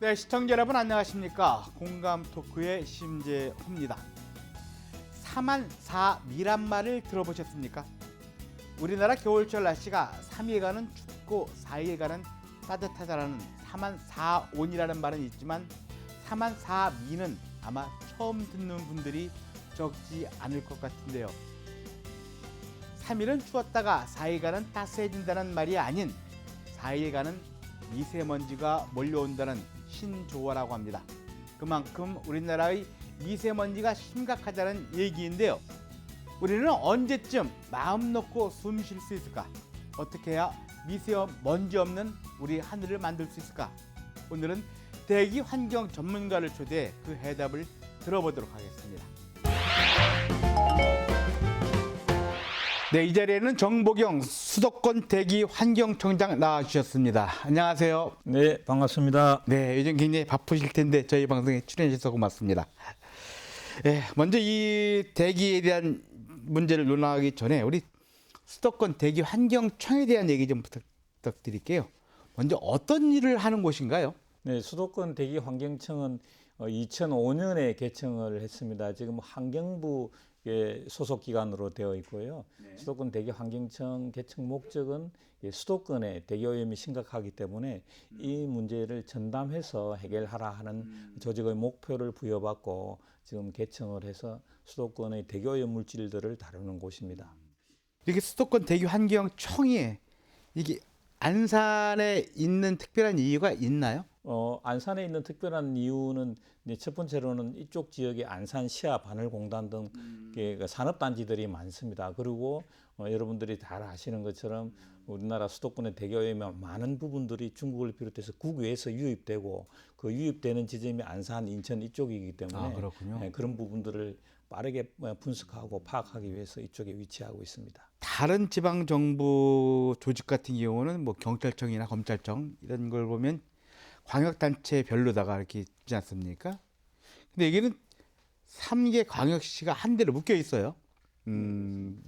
네, 시청자 여러분 안녕하십니까? 공감 토크의 심재호입니다. 4만4미란 말을 들어보셨습니까? 우리나라 겨울철 날씨가 3일간은 춥고 4일간은 따뜻하다라는 4만4온이라는 말은 있지만 4만4미는 아마 처음 듣는 분들이 적지 않을 것 같은데요. 3일은 추웠다가 4일간은 따스해진다는 말이 아닌 4일간은 미세먼지가 몰려온다는 신조어라고 합니다. 그만큼 우리나라의 미세먼지가 심각하다는 얘기인데요. 우리는 언제쯤 마음 놓고 숨 쉴 수 있을까? 어떻게 해야 미세먼지 없는 우리 하늘을 만들 수 있을까? 오늘은 대기 환경 전문가를 초대해 그 해답을 들어보도록 하겠습니다. 네, 이 자리에는 정보경 수도권 대기 환경청장 나와주셨습니다. 안녕하세요. 네, 반갑습니다. 네, 요즘 굉장히 바쁘실 텐데 저희 방송에 출연해 주셔서 고맙습니다. 네, 먼저 이 대기에 대한 문제를 논하기 전에 우리 수도권 대기 환경청에 대한 얘기 좀 부탁드릴게요. 먼저 어떤 일을 하는 곳인가요? 네, 수도권 대기 환경청은 2005년에 개청을 했습니다. 지금 환경부 소속 기관으로 되어 있고요. 네. 수도권 대기 환경청 개청 목적은 수도권의 대기 오염이 심각하기 때문에 이 문제를 전담해서 해결하라 하는 조직의 목표를 부여받고 지금 개청을 해서 수도권의 대기 오염 물질들을 다루는 곳입니다. 이렇게 수도권 대기 환경청이 이게 안산에 있는 특별한 이유가 있나요? 안산에 있는 특별한 이유는 이제 첫 번째로는 이쪽 지역에 안산 시야 바늘공단 등 산업단지들이 많습니다. 그리고 여러분들이 잘 아시는 것처럼 우리나라 수도권의 대기오염의 많은 부분들이 중국을 비롯해서 국외에서 유입되고 그 유입되는 지점이 안산, 인천 이쪽이기 때문에 그런 부분들을 빠르게 분석하고 파악하기 위해서 이쪽에 위치하고 있습니다. 다른 지방 정부 조직 같은 경우는 뭐 경찰청이나 검찰청 이런 걸 보면 광역단체별로다가 이렇게 있지 않습니까? 근데 여기는 3개 광역시가 한 데로 묶여 있어요.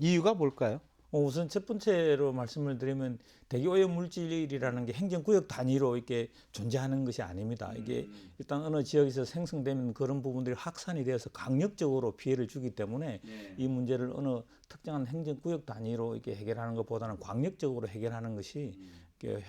이유가 뭘까요? 우선 첫 번째로 말씀을 드리면 대기오염 물질이라는 게 행정구역 단위로 이렇게 존재하는 것이 아닙니다. 이게 일단 어느 지역에서 생성되면 그런 부분들이 확산이 되어서 강력적으로 피해를 주기 때문에 이 문제를 어느 특정한 행정구역 단위로 이렇게 해결하는 것보다는 광역적으로 해결하는 것이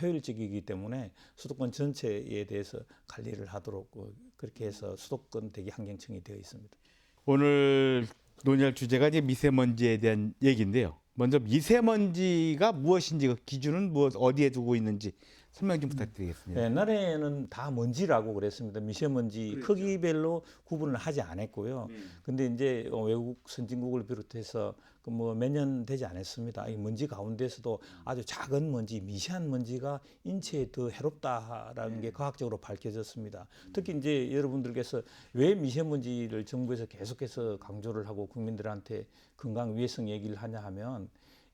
효율적이기 때문에 수도권 전체에 대해서 관리를 하도록 그렇게 해서 수도권 대기 환경청이 되어 있습니다. 오늘 논의할 주제가 이제 미세먼지에 대한 얘기인데요. 먼저 미세먼지가 무엇인지 그 기준은 어디에 두고 있는지 설명 좀 부탁드리겠습니다. 옛날에는 다 먼지라고 그랬습니다. 미세먼지 그렇죠. 크기별로 구분을 하지 않았고요. 근데 이제 외국 선진국을 비롯해서 몇 년 되지 않았습니다. 이 먼지 가운데서도 아주 작은 먼지, 미세한 먼지가 인체에 더 해롭다라는 게 과학적으로 밝혀졌습니다. 특히 이제 여러분들께서 왜 미세먼지를 정부에서 계속해서 강조를 하고 국민들한테 건강 위해성 얘기를 하냐 하면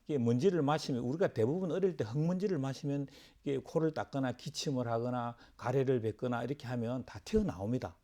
이게 먼지를 마시면 우리가 대부분 어릴 때 흙먼지를 마시면 이게 코를 닦거나 기침을 하거나 가래를 뱉거나 이렇게 하면 다 튀어나옵니다.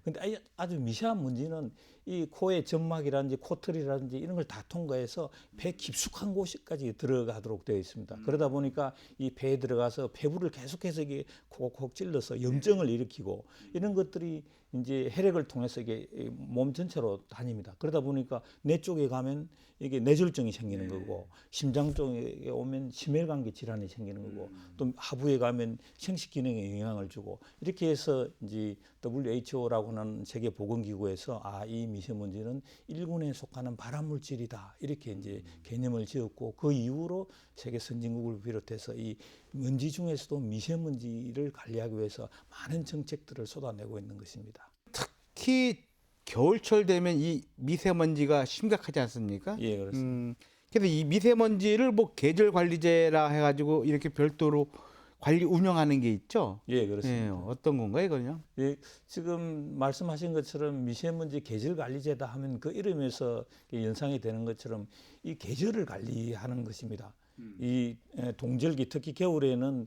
근데 아주 미세한 먼지는 이 코의 점막이라든지 코털이라든지 이런 걸 다 통과해서 배 깊숙한 곳까지 들어가도록 되어 있습니다. 그러다 보니까 이 배에 들어가서 폐부를 계속해서 이게 콕콕 찔러서 염증을 일으키고 이런 것들이 이제 혈액을 통해서 이게 몸 전체로 다닙니다. 그러다 보니까 뇌 쪽에 가면 이게 뇌졸중이 생기는 거고 심장 쪽에 오면 심혈관계 질환이 생기는 거고 또 하부에 가면 생식 기능에 영향을 주고 이렇게 해서 이제 WHO라고 하는 세계 보건기구에서 이 미세먼지는 1군에 속하는 발암 물질이다 이렇게 이제 개념을 지었고 그 이후로 세계 선진국을 비롯해서 이 먼지 중에서도 미세먼지를 관리하기 위해서 많은 정책들을 쏟아내고 있는 것입니다. 특히 겨울철 되면 이 미세먼지가 심각하지 않습니까? 예, 그렇습니다. 그래서 이 미세먼지를 계절 관리제라 해가지고 이렇게 별도로 관리 운영하는 게 있죠. 예, 그렇습니다. 예, 어떤 건가요, 이거요? 예, 지금 말씀하신 것처럼 미세먼지 계절 관리제다 하면 그 이름에서 연상이 되는 것처럼 이 계절을 관리하는 것입니다. 이 동절기 특히 겨울에는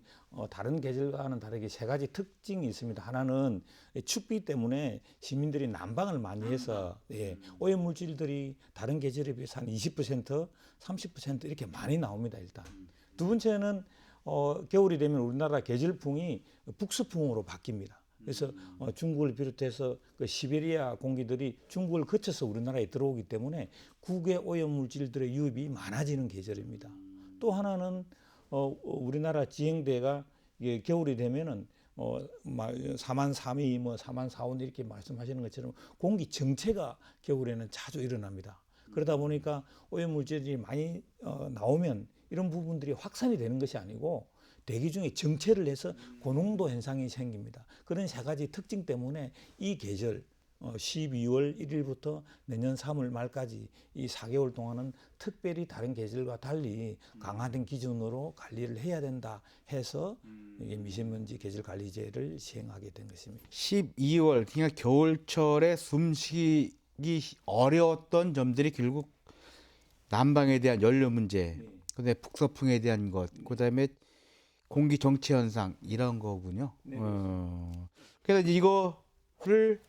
다른 계절과는 다르게 세 가지 특징이 있습니다. 하나는 춥기 때문에 시민들이 난방을 많이 해서 오염 물질들이 다른 계절에 비해서 한 20%, 30% 이렇게 많이 나옵니다. 일단 두 번째는 겨울이 되면 우리나라 계절풍이 북서풍으로 바뀝니다. 그래서 중국을 비롯해서 그 시베리아 공기들이 중국을 거쳐서 우리나라에 들어오기 때문에 국외 오염 물질들의 유입이 많아지는 계절입니다. 또 하나는 우리나라 지형대가 이게 겨울이 되면은 막 4만 3위 뭐 4만 4원 이렇게 말씀하시는 것처럼 공기 정체가 겨울에는 자주 일어납니다. 그러다 보니까 오염 물질이 많이 나오면 이런 부분들이 확산이 되는 것이 아니고 대기 중에 정체를 해서 고농도 현상이 생깁니다. 그런 세 가지 특징 때문에 이 계절 12월 1일부터 내년 3월 말까지 이 4개월 동안은 특별히 다른 계절과 달리 강화된 기준으로 관리를 해야 된다 해서 이게 미세먼지 계절 관리제를 시행하게 된 것입니다. 12월 그러니까 겨울철에 숨쉬기 어려웠던 점들이 결국 난방에 대한 연료 문제, 그다음에 북서풍에 대한 것, 그다음에 공기 정체 현상 이런 거군요. 그래서 이제 이거를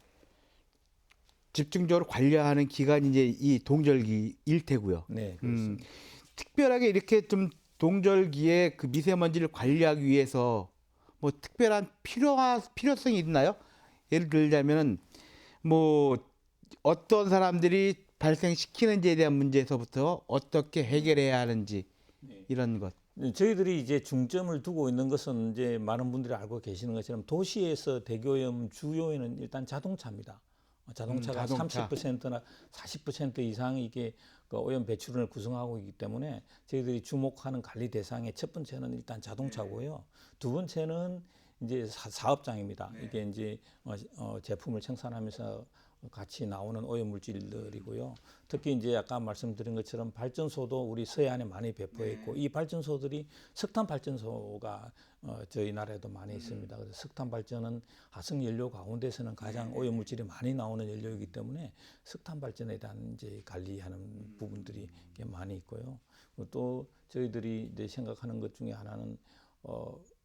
집중적으로 관리하는 기간이 이제 이 동절기일 테고요. 네, 그렇습니다. 특별하게 이렇게 좀 동절기에 그 미세먼지를 관리하기 위해서 뭐 특별한 필요성이 있나요? 예를 들자면은 뭐 어떤 사람들이 발생시키는지에 대한 문제에서부터 어떻게 해결해야 하는지 이런 것. 저희들이 이제 중점을 두고 있는 것은 이제 많은 분들이 알고 계시는 것처럼 도시에서 대기오염 주요에는 일단 자동차입니다. 자동차가 자동차. 30%나 40% 이상 이게 그 오염 배출을 구성하고 있기 때문에 저희들이 주목하는 관리 대상의 첫 번째는 일단 자동차고요. 두 번째는 이제 사업장입니다. 이게 이제 제품을 생산하면서 같이 나오는 오염 물질들이고요. 특히 이제 아까 말씀드린 것처럼 발전소도 우리 서해안에 많이 배포해 있고 이 발전소들이 석탄 발전소가 저희 나라에도 많이 있습니다. 그래서 석탄 발전은 화석 연료 가운데서는 가장 오염 물질이 많이 나오는 연료이기 때문에 석탄 발전에 대한 이제 관리하는 부분들이 많이 있고요. 또 저희들이 이제 생각하는 것 중에 하나는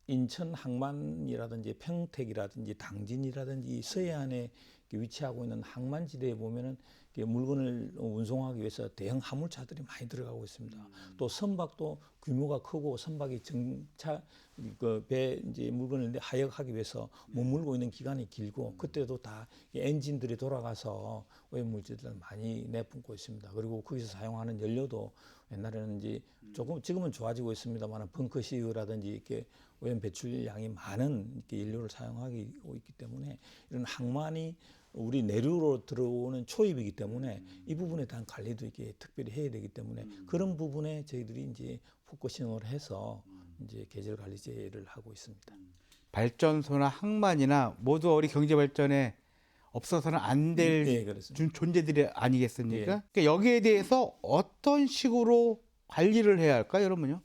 인천 항만이라든지 평택이라든지 당진이라든지 서해안에 위치하고 있는 항만지대에 보면은 물건을 운송하기 위해서 대형 화물차들이 많이 들어가고 있습니다. 또 선박도 규모가 크고 선박이 정차 그 배 이제 물건을 하역하기 위해서 머물고 있는 기간이 길고 그때도 다 엔진들이 돌아가서 오염물질을 많이 내뿜고 있습니다. 그리고 거기서 사용하는 연료도 옛날에는 이제 조금 지금은 좋아지고 있습니다만 벙커시유라든지 이렇게 오염 배출량이 많은 이렇게 연료를 사용하고 있기 때문에 이런 항만이 우리 내륙으로 들어오는 초입이기 때문에 이 부분에 대한 관리도 이게 특별히 해야 되기 때문에 그런 부분에 저희들이 이제 포커싱을 해서 이제 계절 관리제를 하고 있습니다. 발전소나 항만이나 모두 우리 경제 발전에 없어서는 안 될 네, 그렇습니다. 존재들이 아니겠습니까? 예. 그러니까 여기에 대해서 어떤 식으로 관리를 해야 할까요, 여러분요?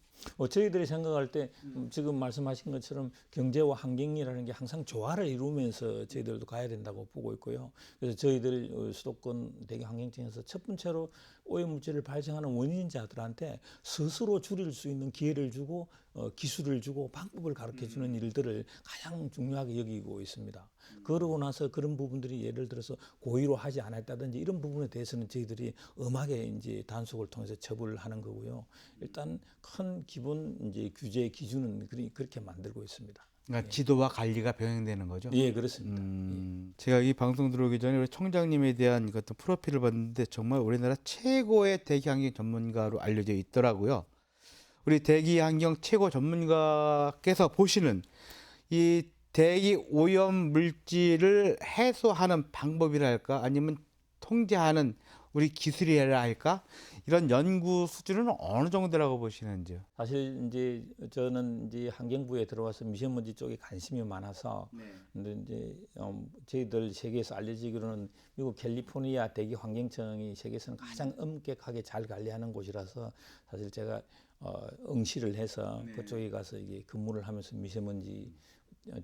저희들이 생각할 때 지금 말씀하신 것처럼 경제와 환경이라는 게 항상 조화를 이루면서 저희들도 가야 된다고 보고 있고요. 그래서 저희들 수도권 대기 환경청에서 첫 번째로 오염물질을 발생하는 원인자들한테 스스로 줄일 수 있는 기회를 주고 기술을 주고 방법을 가르쳐주는 일들을 가장 중요하게 여기고 있습니다. 그러고 나서 그런 부분들이 예를 들어서 고의로 하지 않았다든지 이런 부분에 대해서는 저희들이 엄하게 이제 단속을 통해서 처벌을 하는 거고요. 일단 큰 기본 이제 규제 기준은 그렇게 만들고 있습니다. 그러니까 지도와 관리가 병행되는 거죠. 예, 그렇습니다. 제가 이 방송 들어오기 전에 우리 총장님에 대한 그 어떤 프로필을 봤는데 정말 우리나라 최고의 대기환경 전문가로 알려져 있더라고요. 우리 대기환경 최고 전문가께서 보시는 이 대기 오염 물질을 해소하는 방법이랄까 아니면 통제하는 우리 기술이라 할까 이런 연구 수준은 어느 정도라고 보시는지요? 사실 이제 저는 이제 환경부에 들어와서 미세먼지 쪽에 관심이 많아서 근데 이제 저희들 세계에서 알려지기로는 미국 캘리포니아 대기 환경청이 세계에서는 가장 엄격하게 잘 관리하는 곳이라서 사실 제가 응시를 해서 그쪽에 가서 이게 근무를 하면서 미세먼지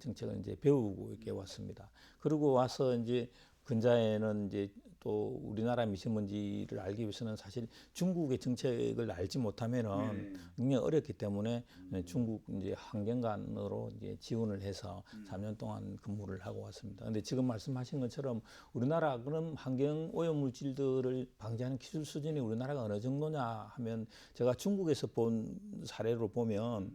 정책을 이제 배우고 이렇게 왔습니다. 그리고 와서 이제 근자에는 이제 또 우리나라 미세먼지를 알기 위해서는 사실 중국의 정책을 알지 못하면은 굉장히 어렵기 때문에 중국 이제 환경관으로 이제 지원을 해서 3년 동안 근무를 하고 왔습니다. 근데 지금 말씀하신 것처럼 우리나라 그런 환경 오염 물질들을 방지하는 기술 수준이 우리나라가 어느 정도냐 하면 제가 중국에서 본 사례로 보면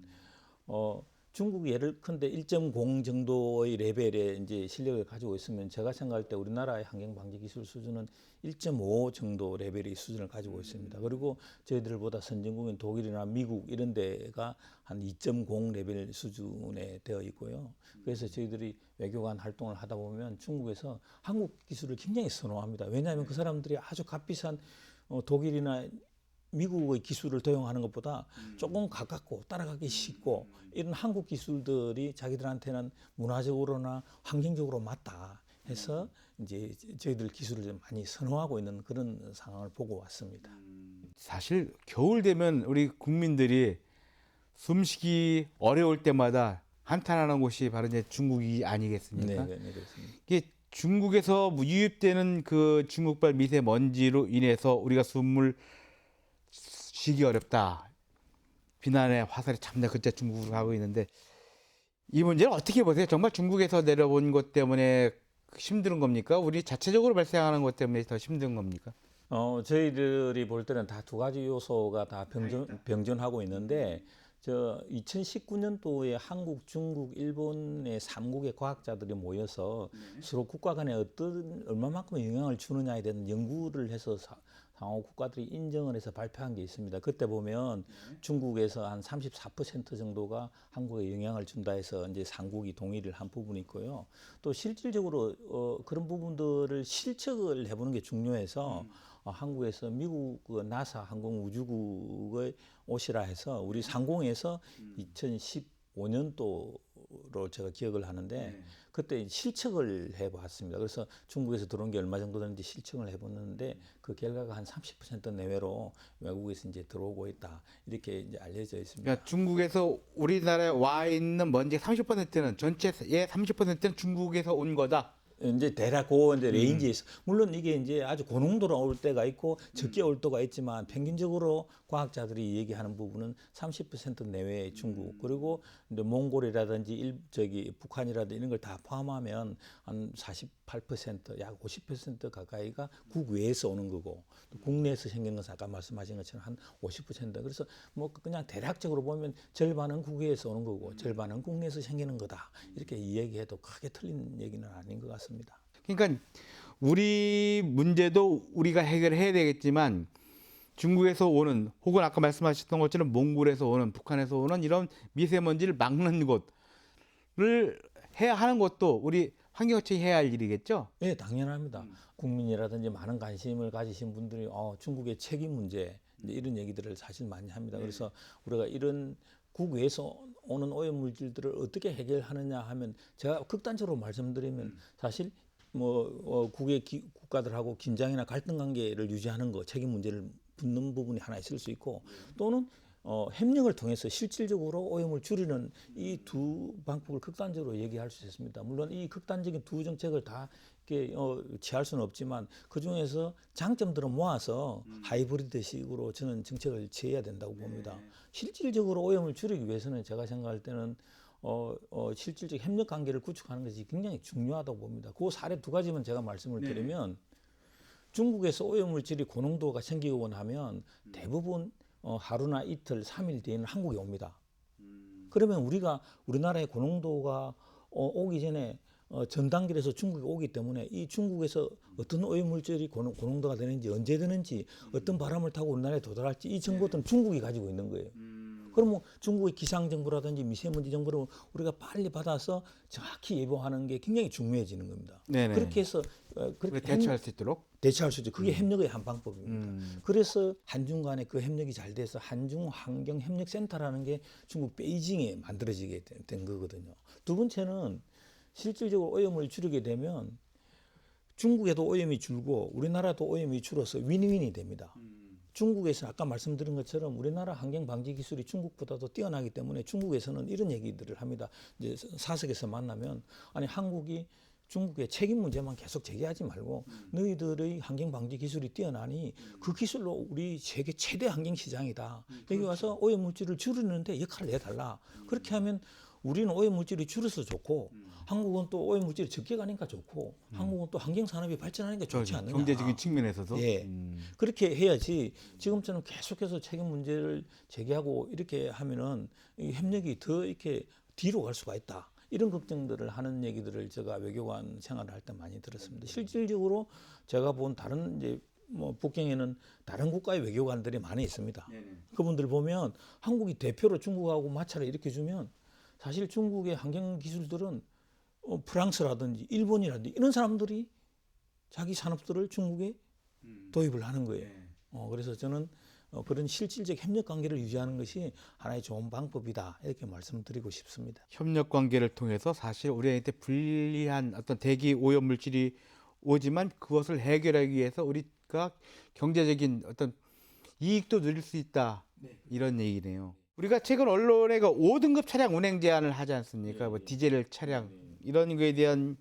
중국이 예를 큰데 1.0 정도의 레벨의 이제 실력을 가지고 있으면 제가 생각할 때 우리나라의 환경 방지 기술 수준은 1.5 정도 레벨의 수준을 가지고 있습니다. 그리고 저희들보다 선진국인 독일이나 미국 이런 데가 한 2.0 레벨 수준에 되어 있고요. 그래서 저희들이 외교관 활동을 하다 보면 중국에서 한국 기술을 굉장히 선호합니다. 왜냐하면 그 사람들이 아주 값비싼 독일이나 미국의 기술을 도용하는 것보다 조금 가깝고 따라가기 쉽고 이런 한국 기술들이 자기들한테는 문화적으로나 환경적으로 맞다 해서 이제 저희들 기술을 좀 많이 선호하고 있는 그런 상황을 보고 왔습니다. 사실 겨울 되면 우리 국민들이 숨쉬기 어려울 때마다 한탄하는 곳이 바로 이제 중국이 아니겠습니까? 네, 그렇습니다. 이게 중국에서 유입되는 그 중국발 미세먼지로 인해서 우리가 숨을 쉬기 어렵다. 비난의 화살이 참나 그때 중국으로 가고 있는데 이 문제를 어떻게 보세요? 정말 중국에서 내려온 것 때문에 힘든 겁니까? 우리 자체적으로 발생하는 것 때문에 더 힘든 겁니까? 저희들이 볼 때는 다 두 가지 요소가 다 병존하고 있는데 저 2019년도에 한국, 중국, 일본의 3국의 과학자들이 모여서 서로 국가 간에 얼마만큼 영향을 주느냐에 대한 연구를 해서 상호 국가들이 인정을 해서 발표한 게 있습니다. 그때 보면 중국에서 한 34% 정도가 한국에 영향을 준다 해서 이제 3국이 동의를 한 부분이 있고요. 또 실질적으로 그런 부분들을 실측을 해보는 게 중요해서 한국에서 미국 그 나사 항공우주국의 옷이라 해서 우리 상공에서 2015년도로 제가 기억을 하는데 그때 실측을 해봤습니다. 그래서 중국에서 들어온 게 얼마 정도 되는지 실측을 해봤는데 그 결과가 한 30% 내외로 외국에서 이제 들어오고 있다 이렇게 이제 알려져 있습니다. 그러니까 중국에서 우리나라에 와 있는 먼지 30%는 전체의 30%는 중국에서 온 거다. 이제 대략 그 이제 레인지에 있어. 물론 이게 이제 아주 고농도로 올 때가 있고 적게 올 때가 있지만 평균적으로 과학자들이 얘기하는 부분은 30% 내외의 중국 그리고 이제 몽골이라든지 북한이라든지 이런 걸 다 포함하면 한 48%, 약 50% 가까이가 국외에서 오는 거고 또 국내에서 생기는 것은 아까 말씀하신 것처럼 한 50%. 그래서 뭐 그냥 대략적으로 보면 절반은 국외에서 오는 거고 절반은 국내에서 생기는 거다. 이렇게 이야기해도 크게 틀린 얘기는 아닌 것 같습니다. 그러니까 우리 문제도 우리가 해결해야 되겠지만 중국에서 오는 혹은 아까 말씀하셨던 것처럼 몽골에서 오는 북한에서 오는 이런 미세먼지를 막는 것을 해야 하는 것도 우리 환경청이 해야 할 일이겠죠? 네, 당연합니다. 국민이라든지 많은 관심을 가지신 분들이 중국의 책임 문제 이런 얘기들을 사실 많이 합니다. 그래서 우리가 이런 국외에서 오는 오염물질들을 어떻게 해결하느냐 하면 제가 극단적으로 말씀드리면 사실 뭐 국가들하고 긴장이나 갈등 관계를 유지하는 거 책임 문제를 묻는 부분이 하나 있을 수 있고 또는 협력을 통해서 실질적으로 오염을 줄이는 이 두 방법을 극단적으로 얘기할 수 있습니다. 물론 이 극단적인 두 정책을 다 이렇게 취할 수는 없지만 그 중에서 장점들을 모아서 하이브리드식으로 저는 정책을 취해야 된다고 봅니다. 실질적으로 오염을 줄이기 위해서는 제가 생각할 때는 실질적 협력 관계를 구축하는 것이 굉장히 중요하다고 봅니다. 그 사례 두 가지만 제가 말씀을 드리면 중국에서 오염물질이 고농도가 생기고 나면 대부분 하루나 이틀, 3일 뒤에는 한국에 옵니다. 그러면 우리나라의 고농도가 오기 전에 전 단계에서 중국에 오기 때문에 이 중국에서 어떤 오염물질이 고농도가 되는지 언제 되는지 어떤 바람을 타고 우리나라에 도달할지 이 정보들은 중국이 가지고 있는 거예요. 그럼 뭐 중국의 기상정보라든지 미세먼지 정보를 우리가 빨리 받아서 정확히 예보하는 게 굉장히 중요해지는 겁니다. 네네. 그렇게 해서 그렇게 대처할 수 있도록 대처할 수 있죠. 그게 협력의 한 방법입니다. 그래서 한중 간에 그 협력이 잘 돼서 한중 환경 협력 센터라는 게 중국 베이징에 만들어지게 된 거거든요. 두 번째는 실질적으로 오염을 줄이게 되면 중국에도 오염이 줄고 우리나라도 오염이 줄어서 윈윈이 됩니다. 중국에서 아까 말씀드린 것처럼 우리나라 환경 방지 기술이 중국보다도 뛰어나기 때문에 중국에서는 이런 얘기들을 합니다. 이제 사석에서 만나면 아니 한국이 중국의 책임 문제만 계속 제기하지 말고 너희들의 환경 방지 기술이 뛰어나니 그 기술로 우리 세계 최대 환경 시장이다. 여기 와서 오염 물질을 줄이는데 역할을 해달라. 그렇게 하면 우리는 오염 물질이 줄어서 좋고 한국은 또 오염 물질이 적게 가니까 좋고 한국은 또 환경 산업이 발전하니까 좋지 않느냐. 경제적인 측면에서도. 예. 그렇게 해야지 지금처럼 계속해서 책임 문제를 제기하고 이렇게 하면은 이 협력이 더 이렇게 뒤로 갈 수가 있다. 이런 걱정들을 하는 얘기들을 제가 외교관 생활을 할 때 많이 들었습니다. 실질적으로 제가 본 다른 이제 뭐 북경에는 다른 국가의 외교관들이 많이 있습니다. 그분들 보면 한국이 대표로 중국하고 마찰을 일으켜주면 사실 중국의 환경 기술들은 프랑스라든지 일본이라든지 이런 사람들이 자기 산업들을 중국에 도입을 하는 거예요. 그래서 저는 그런 실질적 협력 관계를 유지하는 것이 하나의 좋은 방법이다 이렇게 말씀드리고 싶습니다. 협력 관계를 통해서 사실 우리한테 불리한 어떤 대기 오염 물질이 오지만 그것을 해결하기 위해서 우리가 경제적인 어떤 이익도 누릴 수 있다 이런 얘기네요. 우리가 최근 언론에 그 5등급 차량 운행 제한을 하지 않습니까? 뭐 디젤 차량 이런 거에 대한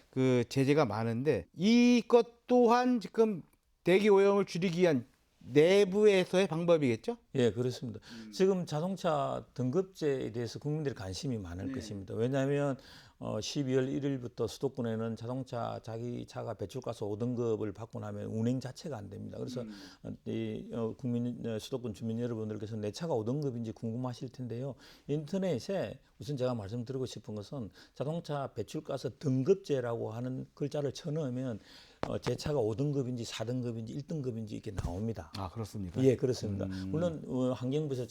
그 제재가 많은데 이것 또한 지금 대기 오염을 줄이기 위한 내부에서의 방법이겠죠? 예, 그렇습니다. 지금 자동차 등급제에 대해서 국민들이 관심이 많을 것입니다. 왜냐하면 12월 1일부터 수도권에는 자동차 자기 차가 배출가스 5등급을 받고 나면 운행 자체가 안 됩니다. 그래서 수도권 주민 여러분들께서 내 차가 5등급인지 궁금하실 텐데요. 인터넷에 우선 제가 말씀드리고 싶은 것은 자동차 배출가스 등급제라고 하는 글자를 쳐넣으면 제 차가 5등급인지 4등급인지 1등급인지 이렇게 나옵니다. 아, 그렇습니까? 예, 그렇습니다. 물론 환경부에서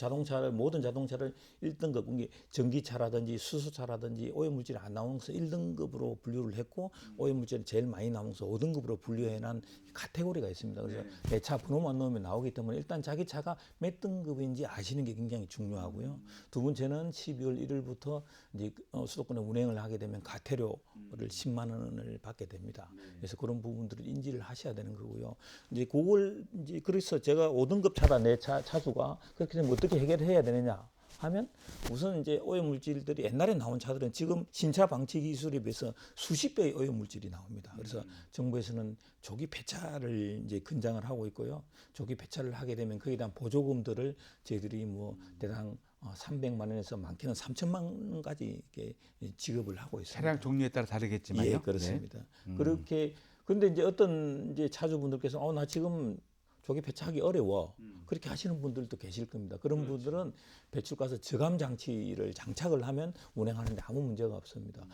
모든 자동차를 1등급, 전기차라든지 수소차라든지 오염물질이 안 나오는 것을 1등급으로 분류를 했고 오염물질이 제일 많이 나오는 것을 5등급으로 분류해놓은 카테고리가 있습니다. 그래서 내 차 번호만 넣으면 나오기 때문에 일단 자기 차가 몇 등급인지 아시는 게 굉장히 중요하고요. 두 번째는 12월 1일부터 이제 수도권에 운행을 하게 되면 과태료를 10만 원을 받게 됩니다. 그래서 그런 부분들을 인지를 하셔야 되는 거고요. 이제 그걸 이제 그래서 제가 5등급 차다 내 차주가 그렇게 되면 어떻게 해결해야 되느냐 하면 우선 이제 오염 물질들이 옛날에 나온 차들은 지금 신차 방치 기술에 비해서 수십 배의 오염 물질이 나옵니다. 그래서 정부에서는 조기 폐차를 이제 권장을 하고 있고요. 조기 폐차를 하게 되면 거기에 대한 보조금들을 저희들이 뭐 대당 300만 원에서 많게는 3천만 원까지 이렇게 지급을 하고 있습니다. 차량 종류에 따라 다르겠지만요. 예, 그렇습니다. 그렇게 근데 이제 어떤 이제 차주분들께서 나 지금 조기 폐차하기 어려워. 그렇게 하시는 분들도 계실 겁니다. 그런 분들은 배출가스 저감 장치를 장착을 하면 운행하는데 아무 문제가 없습니다.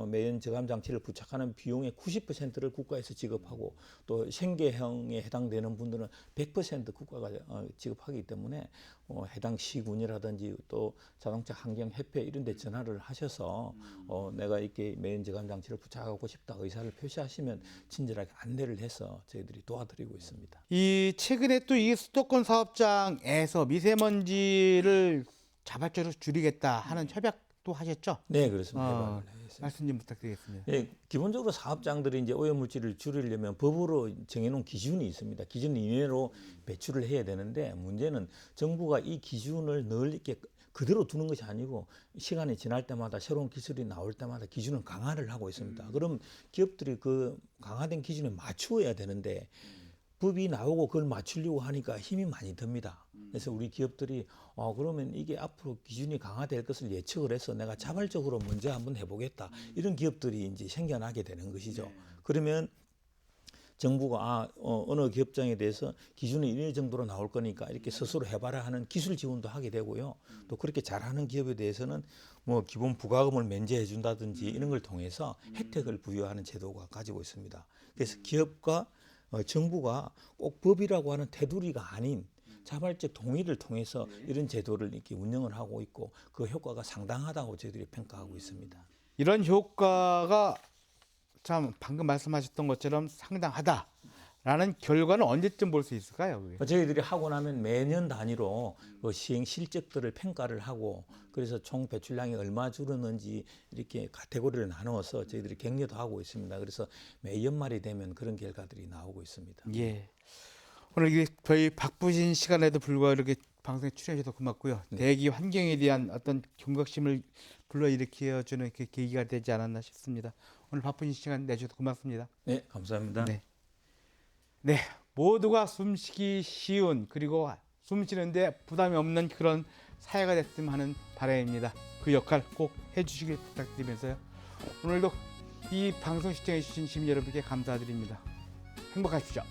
매연 저감 장치를 부착하는 비용의 90%를 국가에서 지급하고 또 생계형에 해당되는 분들은 100% 국가가 지급하기 때문에 해당 시군이라든지 또 자동차 환경협회 이런 데 전화를 하셔서 내가 이렇게 매연 저감 장치를 부착하고 싶다 의사를 표시하시면 친절하게 안내를 해서 저희들이 도와드리고 있습니다. 이 최근에 또 이 수도권 사업장에서 미세먼지를 자발적으로 줄이겠다 하는 협약도 하셨죠? 네, 그렇습니다. 말씀 좀 부탁드리겠습니다. 예, 기본적으로 사업장들이 이제 오염물질을 줄이려면 법으로 정해놓은 기준이 있습니다. 기준 이내로 배출을 해야 되는데 문제는 정부가 이 기준을 늘 이렇게 그대로 두는 것이 아니고 시간이 지날 때마다 새로운 기술이 나올 때마다 기준을 강화를 하고 있습니다. 그럼 기업들이 그 강화된 기준에 맞추어야 되는데 법이 나오고 그걸 맞추려고 하니까 힘이 많이 듭니다. 그래서 우리 기업들이 그러면 이게 앞으로 기준이 강화될 것을 예측을 해서 내가 자발적으로 먼저 한번 해보겠다. 이런 기업들이 이제 생겨나게 되는 것이죠. 그러면 정부가 어느 기업장에 대해서 기준이 이래 정도로 나올 거니까 이렇게 스스로 해봐라 하는 기술 지원도 하게 되고요. 또 그렇게 잘하는 기업에 대해서는 뭐 기본 부가금을 면제해 준다든지 이런 걸 통해서 혜택을 부여하는 제도가 가지고 있습니다. 그래서 기업과 정부가 꼭 법이라고 하는 테두리가 아닌 자발적 동의를 통해서 이런 제도를 이렇게 운영을 하고 있고 그 효과가 상당하다고 저희들이 평가하고 있습니다. 이런 효과가 참 방금 말씀하셨던 것처럼 상당하다라는 결과는 언제쯤 볼 수 있을까요? 그게? 저희들이 하고 나면 매년 단위로 그 시행 실적들을 평가를 하고 그래서 총 배출량이 얼마 줄었는지 이렇게 카테고리를 나누어서 저희들이 격려도 하고 있습니다. 그래서 매 연말이 되면 그런 결과들이 나오고 있습니다. 예. 오늘 이게 저희 바쁘신 시간에도 불구하고 이렇게 방송에 출연해 주셔서 고맙고요. 네. 대기 환경에 대한 어떤 경각심을 불러일으켜 주는 계기가 되지 않았나 싶습니다. 오늘 바쁘신 시간 내주셔서 고맙습니다. 네, 감사합니다. 네, 모두가 숨쉬기 쉬운 그리고 숨 쉬는데 부담이 없는 그런 사회가 됐으면 하는 바람입니다. 그 역할 꼭 해주시길 부탁드리면서요. 오늘도 이 방송 시청해 주신 시민 여러분께 감사드립니다. 행복하십시오.